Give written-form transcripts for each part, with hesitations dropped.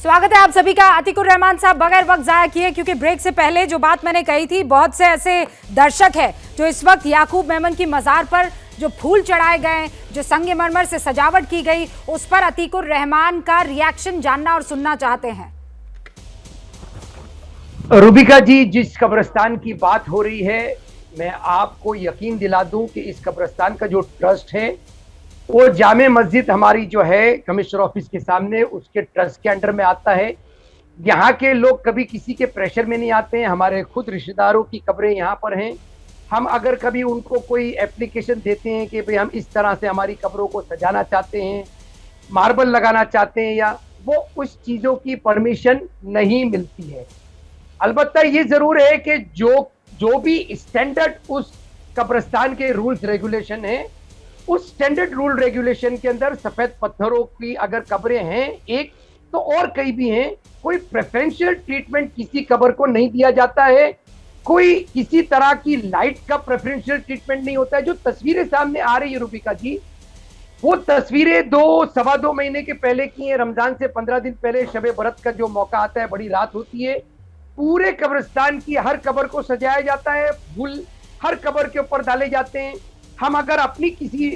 स्वागत है आप सभी का। अतीकुर रहमान साहब, बगैर वक्त जाया किए, क्योंकि ब्रेक से पहले जो बात मैंने कही थी, बहुत से ऐसे दर्शक हैं जो इस वक्त याकूब मेमन की मज़ार पर जो फूल चढ़ाए गए, जो संगमरमर से सजावट की गई, उस पर अतीकुर रहमान का रिएक्शन जानना और सुनना चाहते हैं। रूबिका जी, जिस कब्रिस्तान की बात हो रही है, मैं आपको यकीन दिला दूं कि इस कब्रिस्तान का जो ट्रस्ट है वो जामे मस्जिद हमारी जो है कमिश्नर ऑफिस के सामने, उसके ट्रस्ट के अंडर में आता है। यहाँ के लोग कभी किसी के प्रेशर में नहीं आते हैं। हमारे खुद रिश्तेदारों की कब्रें यहाँ पर हैं। हम अगर कभी उनको कोई एप्लीकेशन देते हैं कि भाई हम इस तरह से हमारी कब्रों को सजाना चाहते हैं, मार्बल लगाना चाहते हैं, या वो उस चीज़ों की परमिशन नहीं मिलती है। अलबत्ता ये जरूर है कि जो भी स्टैंडर्ड उस कब्रिस्तान के रूल्स रेगुलेशन है, उस स्टैंडर्ड रूल रेगुलेशन के अंदर सफेद पत्थरों की अगर कब्रें हैं एक, तो और कई भी हैं, कोई प्रेफरेंशियल ट्रीटमेंट किसी कब्र को नहीं दिया जाता है। कोई किसी तरह की लाइट का प्रेफरेंशियल ट्रीटमेंट नहीं होता है। जो तस्वीरें सामने आ रही है रूबिका जी, वो तस्वीरें 2-2.25 महीने के पहले की हैं। रमजान से 15 दिन पहले शब बरत का जो मौका आता है, बड़ी रात होती है, पूरे कब्रिस्तान की हर कब्र को सजाया जाता है, फूल हर कब्र के ऊपर डाले जाते हैं। हम अगर अपनी किसी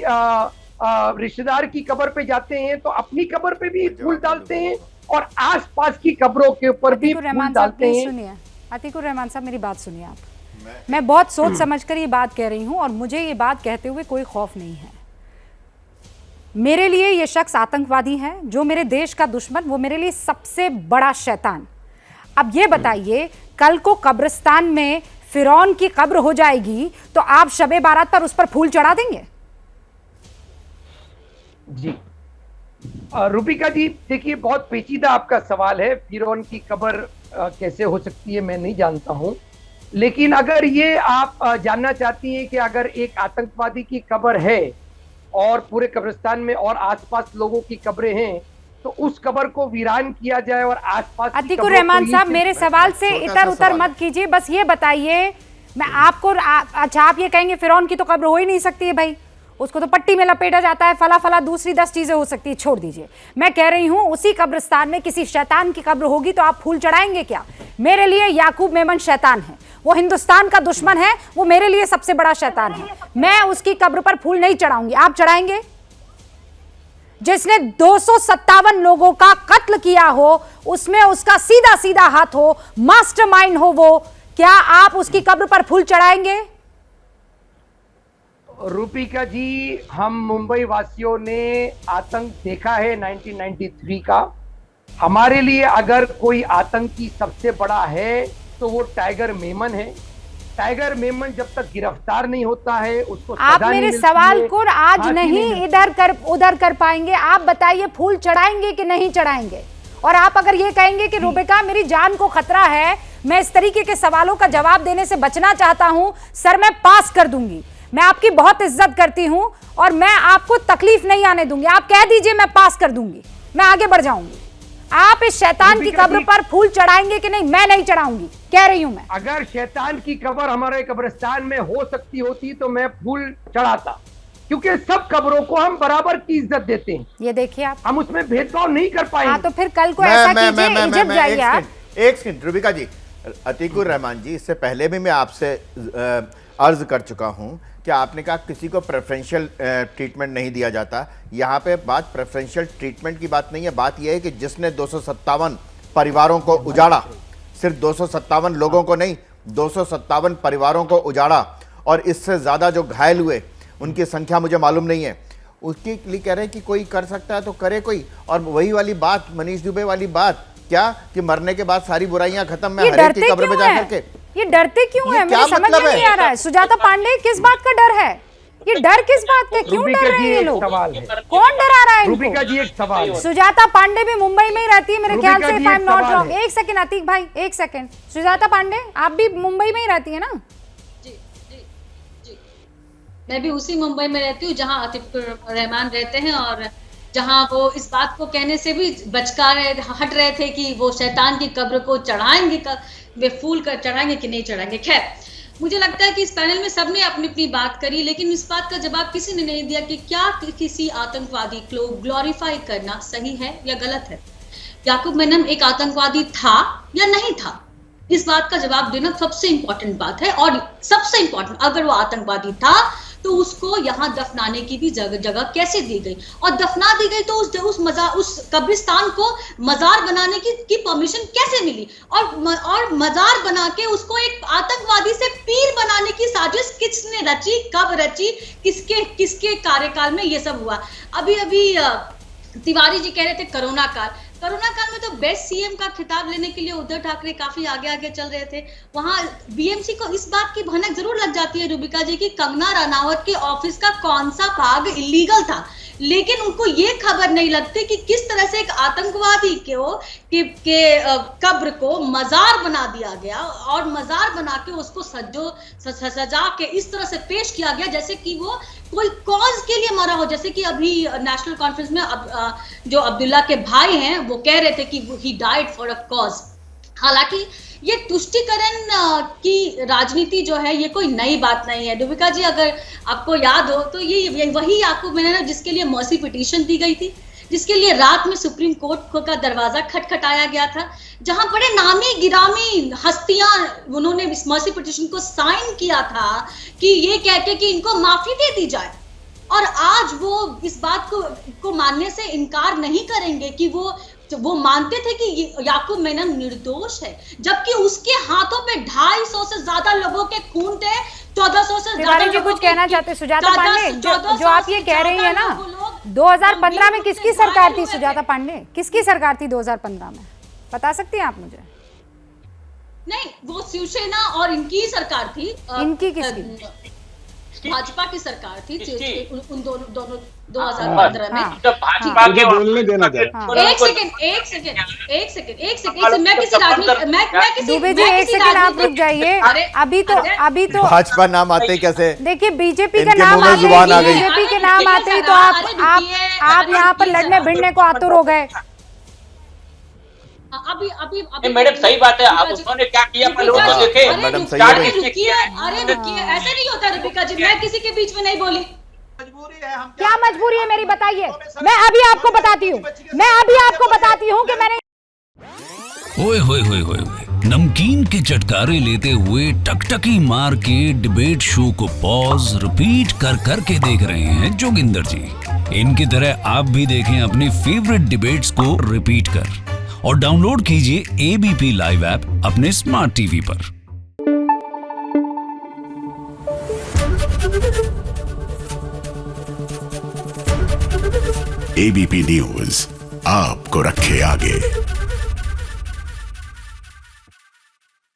रिश्तेदार की कब्र पे जाते हैं तो अपनी कब्र पे भी फूल डालते हैं और आसपास की कब्रों के ऊपर भी फूल डालते हैं। सुनिए अतीकुर रहमान साहब, मेरी बात सुनिए आप। मैं बहुत सोच समझकर ये बात कह रही हूँ और मुझे ये बात कहते हुए कोई खौफ नहीं है। मेरे लिए ये शख्स आतंकवादी है, जो मेरे देश का दुश्मन, वो मेरे लिए सबसे बड़ा शैतान। अब ये बताइए, कल को कब्रिस्तान में फिरौन की कब्र हो जाएगी तो आप शबे बारात पर उस पर फूल चढ़ा देंगे? जी रूबिका जी, देखिए, बहुत पेचीदा आपका सवाल है। फिरौन की कब्र कैसे हो सकती है मैं नहीं जानता हूं, लेकिन अगर ये आप जानना चाहती हैं कि अगर एक आतंकवादी की कब्र है और पूरे कब्रिस्तान में और आसपास लोगों की कब्रें हैं, तो उस कब्र को वीरान किया जाए और आसपास। अतीकुर रहमान साहब, मेरे सवाल से इधर उधर मत कीजिए, बस ये बताइए। मैं आपको अच्छा, आप ये कहेंगे फिरौन की तो कब्र हो ही नहीं सकती है भाई, उसको तो पट्टी में लपेटा जाता है, फला फला दूसरी 10 चीजें हो सकती है, छोड़ दीजिए। मैं कह रही हूं उसी कब्रिस्तान में किसी शैतान की कब्र होगी तो आप फूल चढ़ाएंगे क्या? मेरे लिए याकूब मेमन शैतान है, वो हिंदुस्तान का दुश्मन है, वो मेरे लिए सबसे बड़ा शैतान है। मैं उसकी कब्र पर फूल नहीं चढ़ाऊंगी। आप चढ़ाएंगे? जिसने 257 लोगों का कत्ल किया हो, उसमें उसका सीधा सीधा हाथ हो, मास्टरमाइंड हो वो, क्या आप उसकी कब्र पर फूल चढ़ाएंगे? रूबिका जी, हम मुंबई वासियों ने आतंक देखा है 1993 का। हमारे लिए अगर कोई आतंकी सबसे बड़ा है तो वो टाइगर मेमन है। टाइगर मेमन जब तक गिरफ्तार नहीं होता है, उसको आप मेरे सवाल को आज नहीं उधर कर पाएंगे। आप बताइए, फूल चढ़ाएंगे कि नहीं चढ़ाएंगे? और आप अगर ये कहेंगे कि रूबिका मेरी जान को खतरा है, मैं इस तरीके के सवालों का जवाब देने से बचना चाहता हूं, सर मैं पास कर दूंगी। मैं आपकी बहुत इज्जत करती हूं और मैं आपको तकलीफ नहीं आने दूंगी। आप कह दीजिए मैं पास कर दूंगी, मैं आगे बढ़ जाऊंगी। आप इस शैतान की कब्र पर फूल चढ़ाएंगे कि नहीं? मैं नहीं चढ़ाऊंगी, कह रही हूं मैं। अगर शैतान की कब्र हमारे कब्रिस्तान में हो सकती होती तो मैं फूल चढ़ाता, क्योंकि सब कब्रों को हम बराबर की इज्जत देते हैं। ये देखिए आप, हम उसमें भेदभाव नहीं कर पाएंगे। हाँ, तो फिर कल को ऐसा कीजिए, इज्जत जाइए आप। एक सेकंड रूबिका जी, अतीकुर रहमान जी, इससे पहले भी मैं आपसे अर्ज कर चुका हूं कि आपने कहा किसी को प्रेफरेंशियल ट्रीटमेंट नहीं दिया जाता। यहाँ पे बात प्रेफरेंशियल ट्रीटमेंट की बात नहीं है, बात यह है कि जिसने 257 परिवारों को उजाड़ा, सिर्फ 257 लोगों को नहीं, 257 परिवारों को उजाड़ा, और इससे ज़्यादा जो घायल हुए उनकी संख्या मुझे मालूम नहीं है, उसके लिए कह रहे हैं कि कोई कर सकता है तो करे कोई। और वही वाली बात, मनीष दुबे वाली बात, क्या कि मरने के बाद सारी बुराइयां खत्म, मैं हर एक की कब्र पे जाकर के। ये डरते क्यों है? मुझे समझ में नहीं आ रहा है। सुजाता पांडे, किस बात का डर है? ये डर किस बात का? क्यों डर रहे हैं ये लोग? कौन डरा रहा है? रूबिका जी, एक सवाल है। सुजाता पांडे भी मुंबई में ही रहती है मेरे ख्याल से, if I am not wrong. एक सेकंड अतीक भाई, एक सेकंड। सुजाता पांडे, आप भी मुंबई में ही रहती है ना? जी जी जी, मैं भी उसी मुंबई में रहती हूँ जहाँ अतीकुर रहमान रहते हैं, और जहाँ वो इस बात को कहने से भी हट रहे थे कि वो शैतान की कब्र को चढ़ाएंगे, वे फूल कर चढ़ाएंगे कि नहीं चढ़ाएंगे। खैर, मुझे लगता है कि इस पैनल में सबने अपनी अपनी बात करी, लेकिन इस बात का जवाब किसी ने नहीं दिया कि क्या किसी आतंकवादी को ग्लोरीफाई करना सही है या गलत है। याकूब मेनन एक आतंकवादी था या नहीं था, इस बात का जवाब देना सबसे इंपॉर्टेंट बात है। और सबसे इंपॉर्टेंट, अगर वो आतंकवादी था तो उसको यहाँ दफनाने की भी जगह कैसे दी गई, और दफना दी गई तो उस कब्रिस्तान को मजार बनाने की परमिशन कैसे मिली, और मजार बना के उसको एक आतंकवादी से पीर बनाने की साजिश किसने रची, कब रची, किसके कार्यकाल में ये सब हुआ। अभी तिवारी जी कह रहे थे कोरोना काल में तो बेस्ट सीएम का खिताब लेने के लिए उद्धव ठाकरे काफी आगे चल रहे थे। वहां बीएमसी को इस बात की भनक जरूर लग जाती है रूबिका जी की कंगना रनावत के ऑफिस का कौन सा भाग इलीगल था, लेकिन उनको ये खबर नहीं लगती कि किस तरह से एक आतंकवादी के कब्र को मजार बना दिया गया, और मजार बना के उसको सजा के इस तरह से पेश किया गया जैसे कि वो कोई कॉज के लिए मरा हो। जैसे कि अभी नेशनल कॉन्फ्रेंस में जो अब्दुल्ला के भाई हैं वो कह रहे थे कि he died for a cause. हालांकि ये तुष्टिकरण की राजनीति जो है ये कोई नई बात नहीं है। रूबिका जी, अगर आपको याद हो तो ये वही याकूब मेनन जिसके लिए मर्सी पिटीशन दी गई थी, जिसके लिए रात में सुप्रीम कोर्ट का दरवाजा खटखटाया गया था, जहां बड़े नामी गिरामी हस्तियां उन्होंने इस मर्सी पिटीशन को साइन किया था कि ये कह के कि इनको माफी दे दी जाए, और आज वो इस बात को मानने से इनकार नहीं करेंगे कि वो मानते थे कि याकूब मेनन निर्दोष है, जबकि उसके हाथों पे 250 से ज्यादा लोगों के खून थे, 1400 से ज्यादा लोगों कुछ कहना चाहते सुजाता पांडे, जो आप ये कह रही है ना, 2015 में किसकी सरकार थी सुजाता पांडे, किसकी सरकार थी 2015 में, बता सकती हैं आप मुझे? नहीं, वो शिवसेना और इनकी सरकार थी। इनकी किसकी? भाजपा की सरकार थी उन दोनों 2015 में। भाजपा के बोलने देना चाहिए। एक सेकंड, मैं किसी राजनीति दुबे जी एक सेकंड आप रुक जाइए। अभी तो भाजपा नाम आते कैसे, देखिए बीजेपी का इनके नाम मुंह में जुबान आ गई। बीजेपी के नाम आते ही तो आप यहाँ पर लड़ने भिड़ने को आतुर हो गए। अभी मैडम सही बात है, आप उन्होंने क्या किया पहले वो तो देखें। मैडम सही अरे है। रुकिए, ऐसे नहीं होता रूबिका जी, मैं किसी के बीच में नहीं बोली। क्या मजबूरी है मेरी बताइए, मैं अभी आपको बताती हूँ कि मैंने ओए होए होए होए नमकीन के चटकारे लेते हुए टकटकी मार के डिबेट शो को पॉज रिपीट कर के देख रहे हैं जोगिंदर जी। इनकी तरह आप भी देखें अपनी फेवरेट डिबेट्स को रिपीट कर, और डाउनलोड कीजिए एबीपी लाइव ऐप अपने स्मार्ट टीवी पर। एबीपी न्यूज आपको रखे आगे।